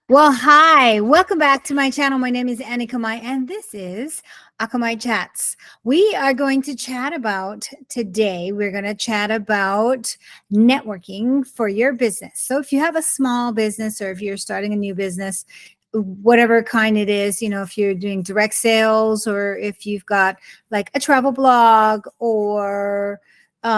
Well, hi, welcome back to my channel. My name is Kamai, and this is AKamaiChats. We are going to chat about today, we're going to chat about networking for your business. So, if you have a small business or if you're starting a new business, whatever kind it is, if you're doing direct sales or if you've got like a travel blog or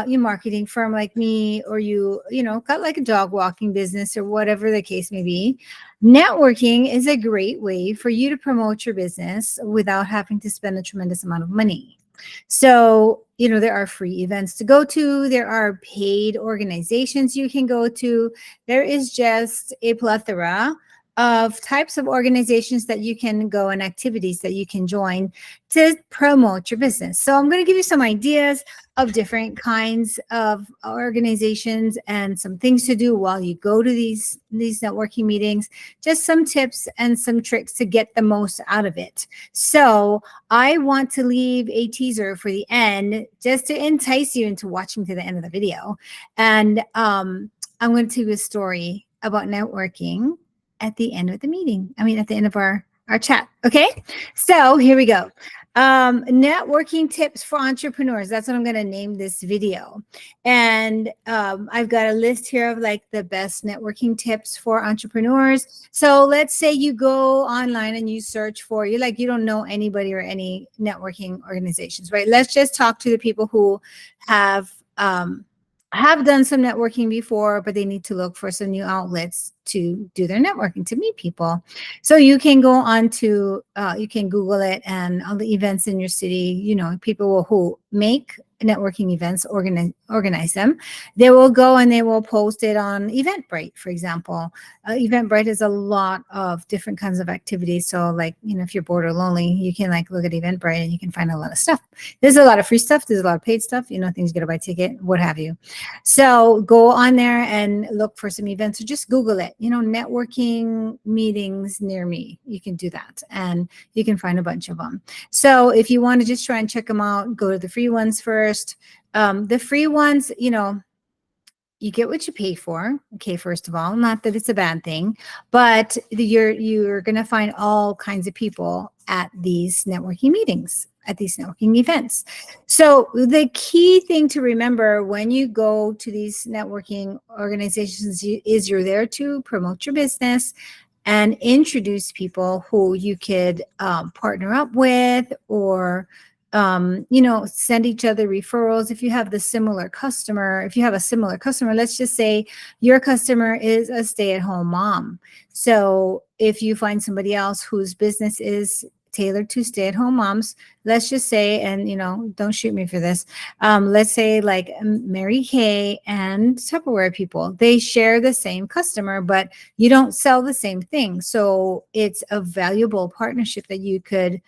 your marketing firm like me, or you got like a dog walking business or whatever the case may be. Networking is a great way for you to promote your business without having to spend a tremendous amount of money. So, there are free events to go to, there are paid organizations you can go to. There is just a plethora of types of organizations that you can go and activities that you can join to promote your business. So, I'm going to give you some ideas of different kinds of organizations and some things to do while you go to these networking meetings, just some tips and some tricks to get the most out of it. So I want to leave a teaser for the end just to entice you into watching to the end of the video. And I'm going to tell you a story about networking at the end of the meeting. At the end of our chat. Okay. So here we go. Networking tips for entrepreneurs. That's what I'm going to name this video. And I've got a list here of like the best networking tips for entrepreneurs. So let's say you go online and you search for, you don't know anybody or any networking organizations, right? Let's just talk to the people who have done some networking before, but they need to look for some new outlets to do their networking, to meet people. So you can go on to, you can Google it, and all the events in your city, people who make networking events, organize them. They will go and they will post it on Eventbrite, for example. Eventbrite has a lot of different kinds of activities. So if you're bored or lonely, you can look at Eventbrite and you can find a lot of stuff. There's a lot of free stuff. There's a lot of paid stuff, things you got to buy ticket, what have you. So go on there and look for some events, or just Google it, networking meetings near me. You can do that and you can find a bunch of them. So if you want to just try and check them out, go to the free ones first. The free ones, you get what you pay for. Okay, first of all, not that it's a bad thing, but you're going to find all kinds of people at these networking meetings, at these networking events. So the key thing to remember when you go to these networking organizations is you're there to promote your business and introduce people who you could partner up with, or send each other referrals. If you have a similar customer, let's just say your customer is a stay-at-home mom. So if you find somebody else whose business is tailored to stay-at-home moms, let's just say, and don't shoot me for this, let's say like Mary Kay and Tupperware people, they share the same customer, but you don't sell the same thing. So it's a valuable partnership that you could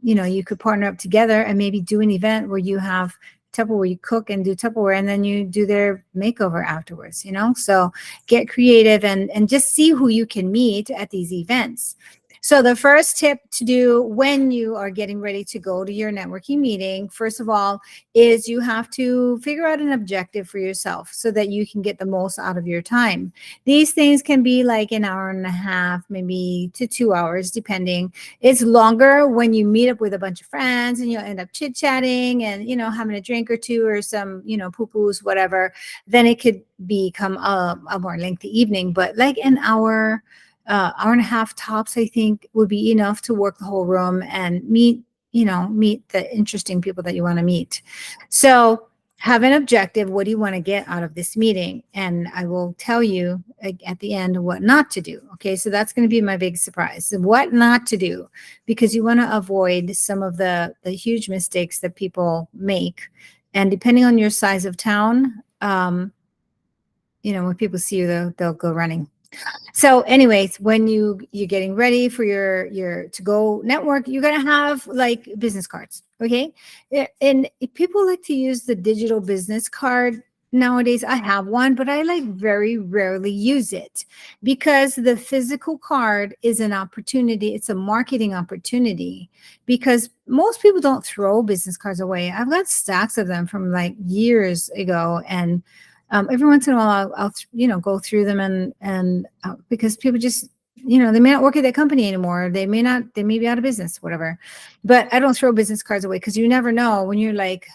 you could partner up together and maybe do an event where you have Tupperware, you cook and do Tupperware, and then you do their makeover afterwards, So get creative and just see who you can meet at these events. So the first tip to do when you are getting ready to go to your networking meeting, first of all, is you have to figure out an objective for yourself so that you can get the most out of your time. These things can be like an hour and a half, maybe to 2 hours, depending. It's longer when you meet up with a bunch of friends and you'll end up chit-chatting and, having a drink or two or some, poo-poos, whatever. Then it could become a more lengthy evening, but like an hour and a half tops, I think, would be enough to work the whole room and meet the interesting people that you want to meet. So have an objective. What do you want to get out of this meeting? And I will tell you at the end what not to do. Okay, so that's going to be my big surprise. What not to do, because you want to avoid some of the huge mistakes that people make. And depending on your size of town, when people see you, they'll go running. So anyways, when you're getting ready for your to go network, you're going to have like business cards. Okay. And people like to use the digital business card nowadays. I have one, but I very rarely use it because the physical card is an opportunity. It's a marketing opportunity because most people don't throw business cards away. I've got stacks of them from like years ago, and every once in a while, I'll go through them and because people just they may not work at that company anymore. They may be out of business, whatever. But I don't throw business cards away because you never know when you're like,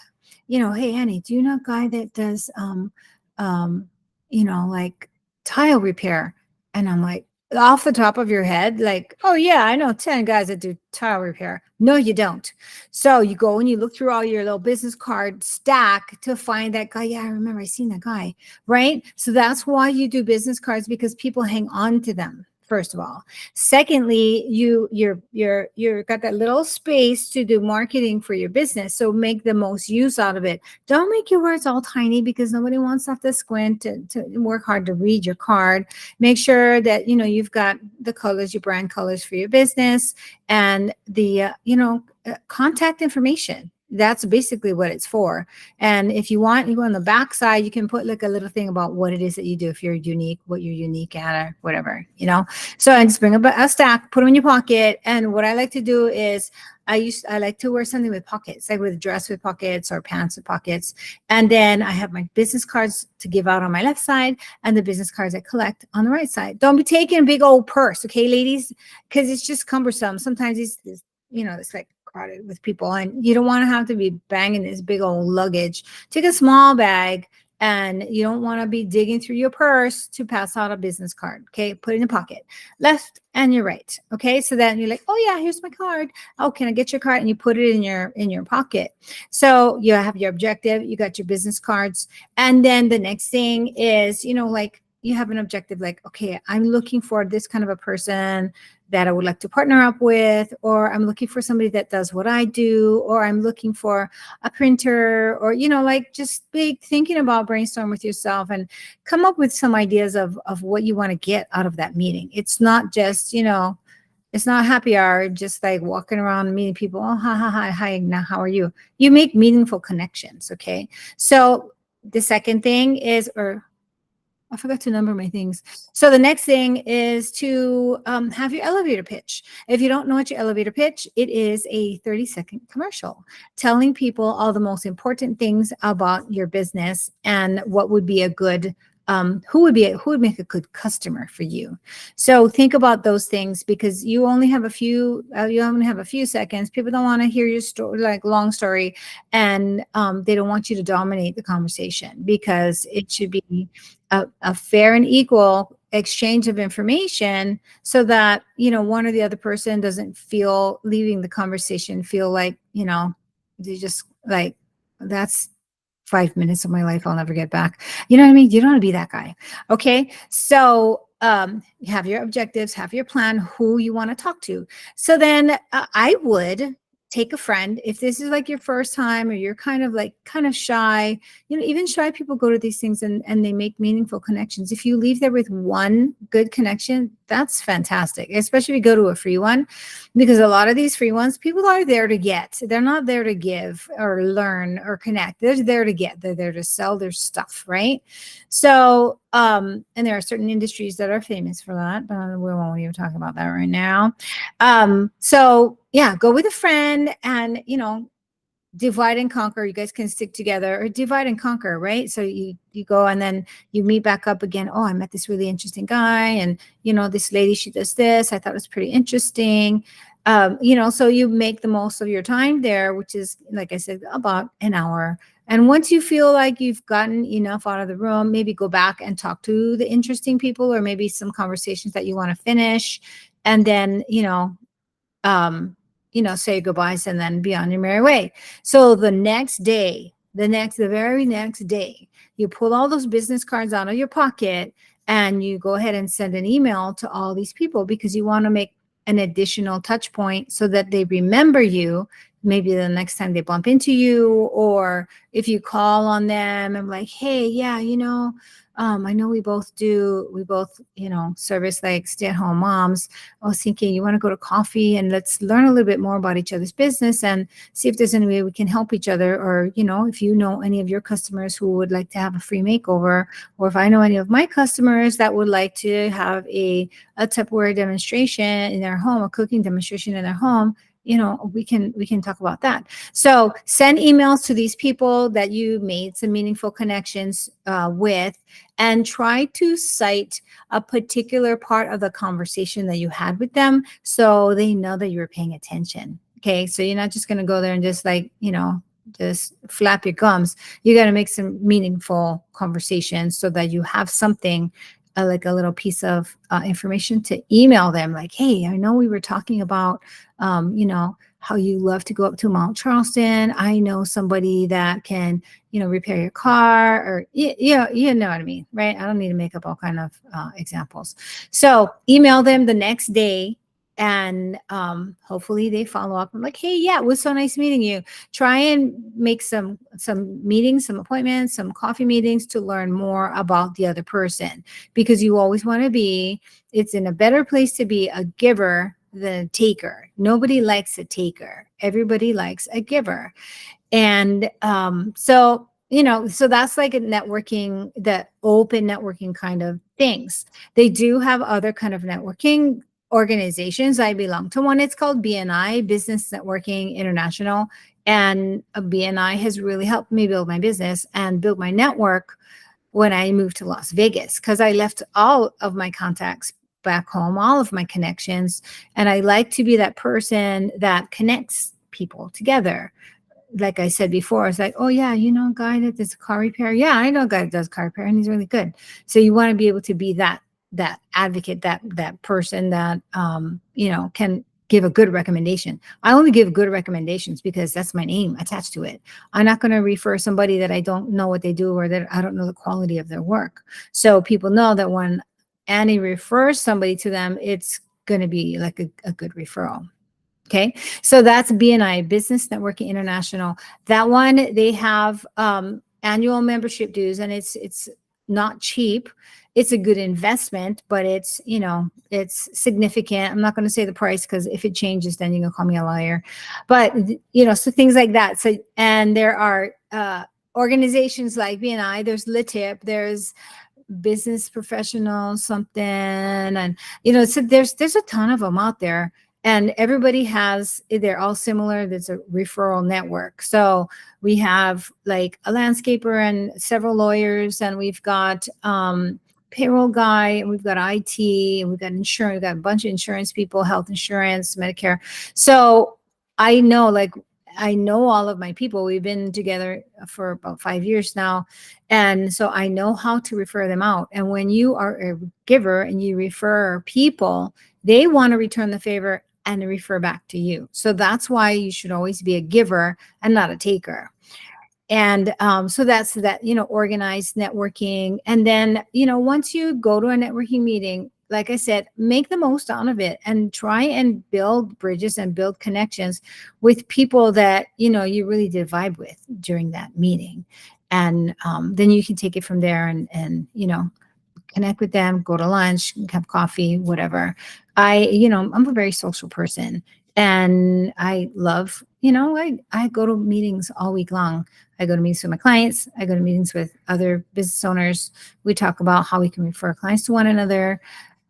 hey, Annie, do you know a guy that does, um, like tile repair? And I'm like, off the top of your head, like, oh yeah, I know 10 guys that do tile repair. No, you don't. So you go and you look through all your little business card stack to find that guy. Yeah, I remember I seen that guy, right? So that's why you do business cards, because people hang on to them. First of all. Secondly, you're got that little space to do marketing for your business. So make the most use out of it. Don't make your words all tiny, because nobody wants to have to squint to work hard to read your card. Make sure that you've got the colors, your brand colors for your business, and the contact information. That's basically what it's for. And if you want, you go on the back side, you can put like a little thing about what it is that you do, if you're unique, what you're unique at, or whatever, So I just bring a stack, put them in your pocket. And what I like to do is I like to wear something with pockets, like with a dress with pockets or pants with pockets. And then I have my business cards to give out on my left side and the business cards I collect on the right side. Don't be taking a big old purse, okay, ladies? Because it's just cumbersome. Sometimes it's like crowded with people, and you don't want to have to be banging this big old luggage. Take a small bag, and you don't want to be digging through your purse to pass out a business card. Okay, put it in the pocket, left and your right. Okay, so then you're like, oh yeah, here's my card. Oh, can I get your card? And you put it in your pocket. So you have your objective, you got your business cards, and then the next thing is, like you have an objective, like, okay, I'm looking for this kind of a person that I would like to partner up with, or I'm looking for somebody that does what I do, or I'm looking for a printer, or, like just thinking about, brainstorm with yourself and come up with some ideas of what you want to get out of that meeting. It's not just, it's not happy hour, just like walking around meeting people. Oh, hi, now how are you? You make meaningful connections. Okay. So the second thing is, I forgot to number my things. So the next thing is to have your elevator pitch. If you don't know what your elevator pitch, it is a 30-second commercial telling people all the most important things about your business and what would be a good who would make a good customer for you. So think about those things, because you only have a few seconds. People don't want to hear your story, like long story, and they don't want you to dominate the conversation, because it should be a fair and equal exchange of information, so that one or the other person doesn't feel, leaving the conversation, feel like they just like, that's 5 minutes of my life I'll never get back. You know what I mean? You don't want to be that guy. Okay. So have your objectives, have your plan, who you want to talk to. So then I would take a friend. If this is like your first time, or you're kind of shy, even shy people go to these things and they make meaningful connections. If you leave there with one good connection, that's fantastic, especially if you go to a free one, because a lot of these free ones, people are there to get. They're not there to give or learn or connect. They're there to get. They're there to sell their stuff, right? So, and there are certain industries that are famous for that, but we won't even talk about that right now. So yeah, go with a friend, and divide and conquer. You guys can stick together, or divide and conquer, right? So you go, and then you meet back up again. Oh, I met this really interesting guy, and this lady, she does this. I thought it was pretty interesting. So you make the most of your time there, which is, like I said, about an hour. And once you feel like you've gotten enough out of the room, maybe go back and talk to the interesting people, or maybe some conversations that you want to finish, and then say goodbyes, and then be on your merry way. So the very next day, you pull all those business cards out of your pocket, and you go ahead and send an email to all these people, because you want to make an additional touch point so that they remember you. Maybe the next time they bump into you, or if you call on them and like, hey, yeah, I know we both service like stay-at-home moms. I was thinking, you want to go to coffee and let's learn a little bit more about each other's business and see if there's any way we can help each other. Or, if you know any of your customers who would like to have a free makeover, or if I know any of my customers that would like to have a Tupperware demonstration in their home, a cooking demonstration in their home, we can talk about that. So send emails to these people that you made some meaningful connections with, and try to cite a particular part of the conversation that you had with them, so they know that you're paying attention. Okay, so you're not just going to go there and just like, just flap your gums. You got to make some meaningful conversations so that you have something, like a little piece of information to email them, like, hey, I know we were talking about how you love to go up to Mount Charleston. I know somebody that can repair your car, or you know what I mean, right? I don't need to make up all kind of examples. So email them the next day, and hopefully they follow up and like, hey, yeah, it was so nice meeting you. Try and make some meetings, some appointments, some coffee meetings to learn more about the other person, because you always want to be, it's in a better place to be a giver than a taker. Nobody likes a taker. Everybody likes a giver. And so that's like a networking, the open networking kind of things. They do have other kind of networking organizations. I belong to one. It's called BNI, Business Networking International. And BNI has really helped me build my business and build my network when I moved to Las Vegas, because I left all of my contacts back home, all of my connections. And I like to be that person that connects people together. Like I said before, it's like, oh yeah, a guy that does car repair. Yeah, I know a guy that does car repair and he's really good. So you want to be able to be that advocate, that person that can give a good recommendation. I only give good recommendations because that's my name attached to it. I'm not going to refer somebody that I don't know what they do, or that I don't know the quality of their work. So people know that when Annie refers somebody to them, it's going to be like a good referral. Okay, so that's BNI, Business Networking International. That one, they have annual membership dues, and it's not cheap. It's a good investment, but it's significant. I'm not going to say the price, because if it changes, then you're going to call me a liar. But so things like that. So, and there are organizations like BNI. There's LITIP. There's Business Professional something, and so there's a ton of them out there. And everybody they're all similar. There's a referral network. So we have like a landscaper and several lawyers, and we've got payroll guy, and we've got IT, and we've got insurance. We've got a bunch of insurance people, health insurance, Medicare. So I know all of my people. We've been together for about 5 years now. And so I know how to refer them out. And when you are a giver and you refer people, they want to return the favor and refer back to you. So that's why you should always be a giver and not a taker. And so that's that, organized networking. And then, once you go to a networking meeting, like I said, make the most out of it and try and build bridges and build connections with people that, you really did vibe with during that meeting. And then you can take it from there and connect with them, go to lunch, have coffee, whatever. I'm a very social person, and I love, I go to meetings all week long. I go to meetings with my clients. I go to meetings with other business owners. We talk about how we can refer clients to one another,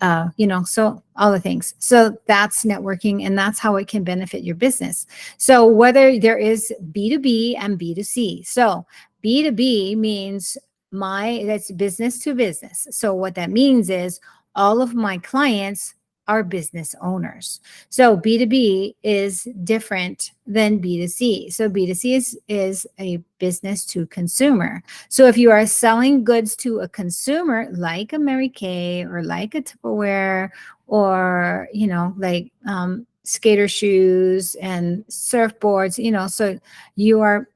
so all the things. So that's networking, and that's how it can benefit your business. So whether there is B2B and B2C. So B2B means that's business to business. So what that means is all of my clients are business owners. So B2B is different than B2C. So B2C is a business to consumer. So if you are selling goods to a consumer, like a Mary Kay or like a Tupperware, or, like skater shoes and surfboards, so you are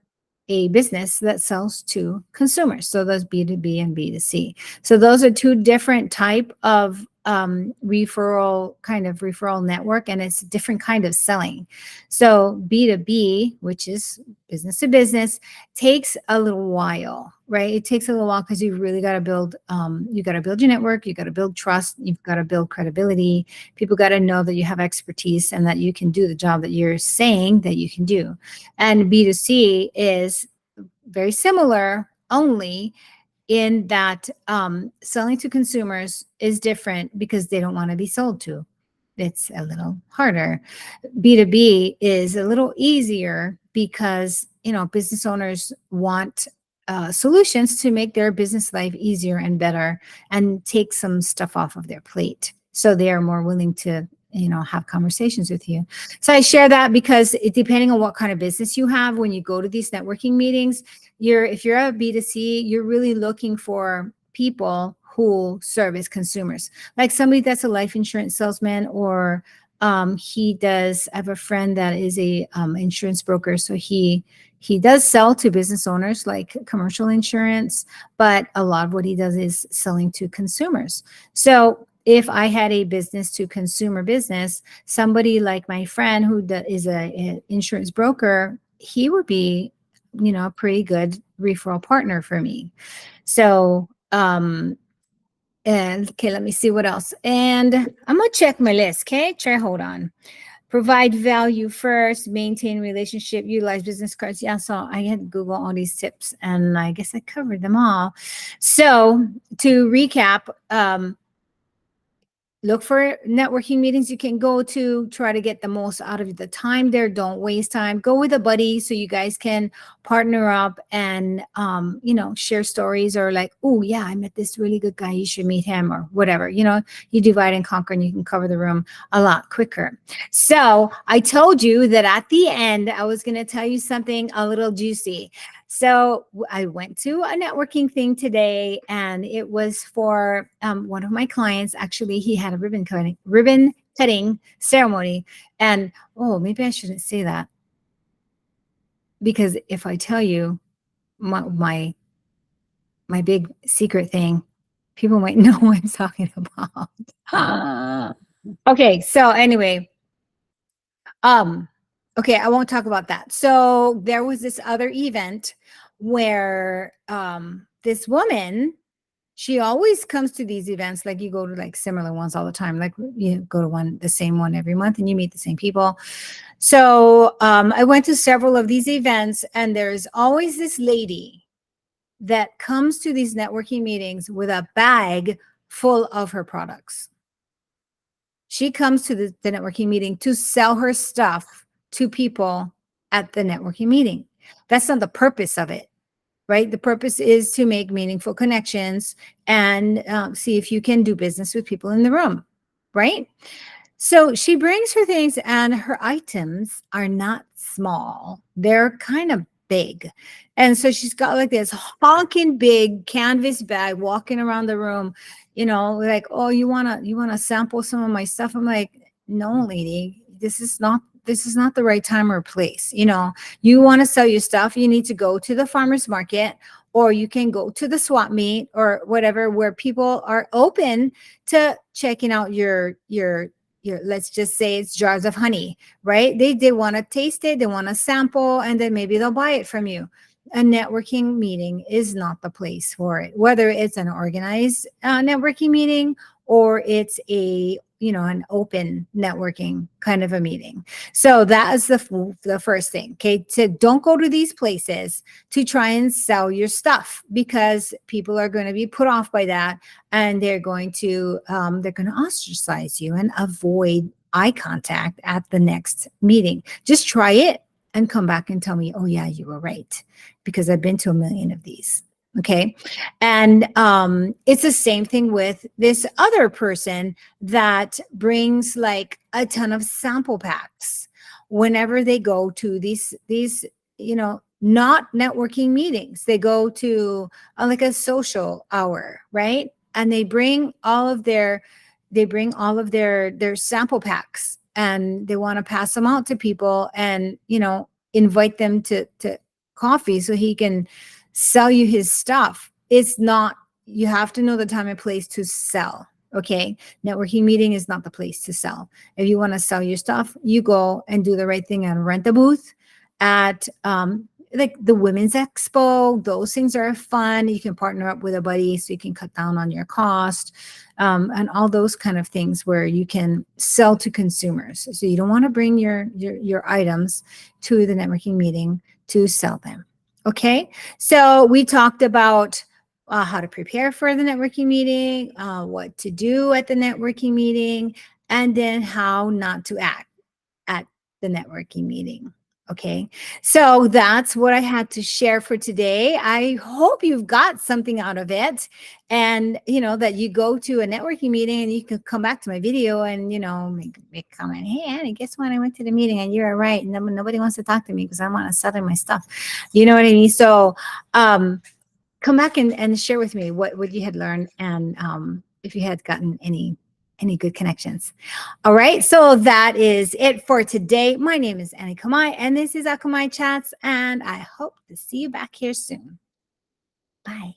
a business that sells to consumers. So those B2B and B2C. So those are two different type of referral network, and it's a different kind of selling. So B2B, which is business to business, takes a little while, right? It takes a little while because you've really got to build, you got to build your network, you got to build trust, you've got to build credibility. People got to know that you have expertise and that you can do the job that you're saying that you can do. And B2C is very similar, only in that selling to consumers is different because they don't want to be sold to. it's a little harder. B2B is a little easier because, business owners want solutions to make their business life easier and better and take some stuff off of their plate. So they are more willing to, have conversations with you. So I share that because depending on what kind of business you have, when you go to these networking meetings, if you're a B2C, you're really looking for people who service consumers, like somebody that's a life insurance salesman, or I have a friend that is a insurance broker. So he does sell to business owners like commercial insurance, but a lot of what he does is selling to consumers. So if I had a business to consumer business, somebody like my friend who is an insurance broker, he would be, a pretty good referral partner for me. So, and okay, let me see what else. And I'm gonna check my list. Okay, hold on. Provide value first, maintain relationship, utilize business cards. Yeah, so I had to Google all these tips, and I guess I covered them all. So to recap, look for networking meetings you can go to. Try to get the most out of the time there. Don't waste time. Go with a buddy so you guys can partner up and, share stories, or like, oh yeah, I met this really good guy. You should meet him, or whatever. You divide and conquer, and you can cover the room a lot quicker. So I told you that at the end, I was going to tell you something a little juicy. So I went to a networking thing today, and it was for one of my clients. Actually, he had a ribbon cutting ceremony. And maybe I shouldn't say that, because if I tell you my big secret thing, people might know what I'm talking about. Okay, so anyway, okay, I won't talk about that. So there was this other event where this woman, she always comes to these events. Like, you go to like similar ones all the time. Like, you go to the same one every month, and you meet the same people. So I went to several of these events, and there's always this lady that comes to these networking meetings with a bag full of her products. She comes to the networking meeting to sell her stuff to people at the networking meeting. That's not the purpose of it, right? The purpose is to make meaningful connections and see if you can do business with people in the room, right? So she brings her things, and her items are not small. They're kind of big. And so she's got like this honking big canvas bag walking around the room, like, oh, you wanna sample some of my stuff? I'm like, no, lady, this is not the right time or place. You want to sell your stuff, you need to go to the farmer's market, or you can go to the swap meet or whatever, where people are open to checking out your let's just say it's jars of honey, right? They want to taste it, they want to sample, and then maybe they'll buy it from you. A networking meeting is not the place for it, whether it's an organized networking meeting, or it's an open networking kind of a meeting. So that is the first thing. Okay, so don't go to these places to try and sell your stuff, because people are going to be put off by that, and they're going to ostracize you and avoid eye contact at the next meeting. Just try it and come back and tell me, oh yeah, you were right, because I've been to a million of these. Okay. And it's the same thing with this other person that brings like a ton of sample packs whenever they go to these not networking meetings. They go to like a social hour, right? And they bring all of their sample packs, and they want to pass them out to people, and invite them to coffee so he can sell you his stuff. It's not, you have to know the time and place to sell. Okay. Networking meeting is not the place to sell. If you want to sell your stuff, you go and do the right thing and rent a booth at like the Women's Expo. Those things are fun. You can partner up with a buddy so you can cut down on your cost, and all those kind of things where you can sell to consumers. So you don't want to bring your items to the networking meeting to sell them. Okay, so we talked about how to prepare for the networking meeting, what to do at the networking meeting, and then how not to act at the networking meeting. Okay. So that's what I had to share for today. I hope you've got something out of it, and that you go to a networking meeting and you can come back to my video and make a comment. Hey Annie, guess what? I went to the meeting and you're right. Nobody wants to talk to me because I want to sell them my stuff. You know what I mean? So come back and share with me what you had learned, and if you had gotten any good connections. All right, so that is it for today. My name is Annie Kamai, and this is AKamaiChats, and I hope to see you back here soon. Bye.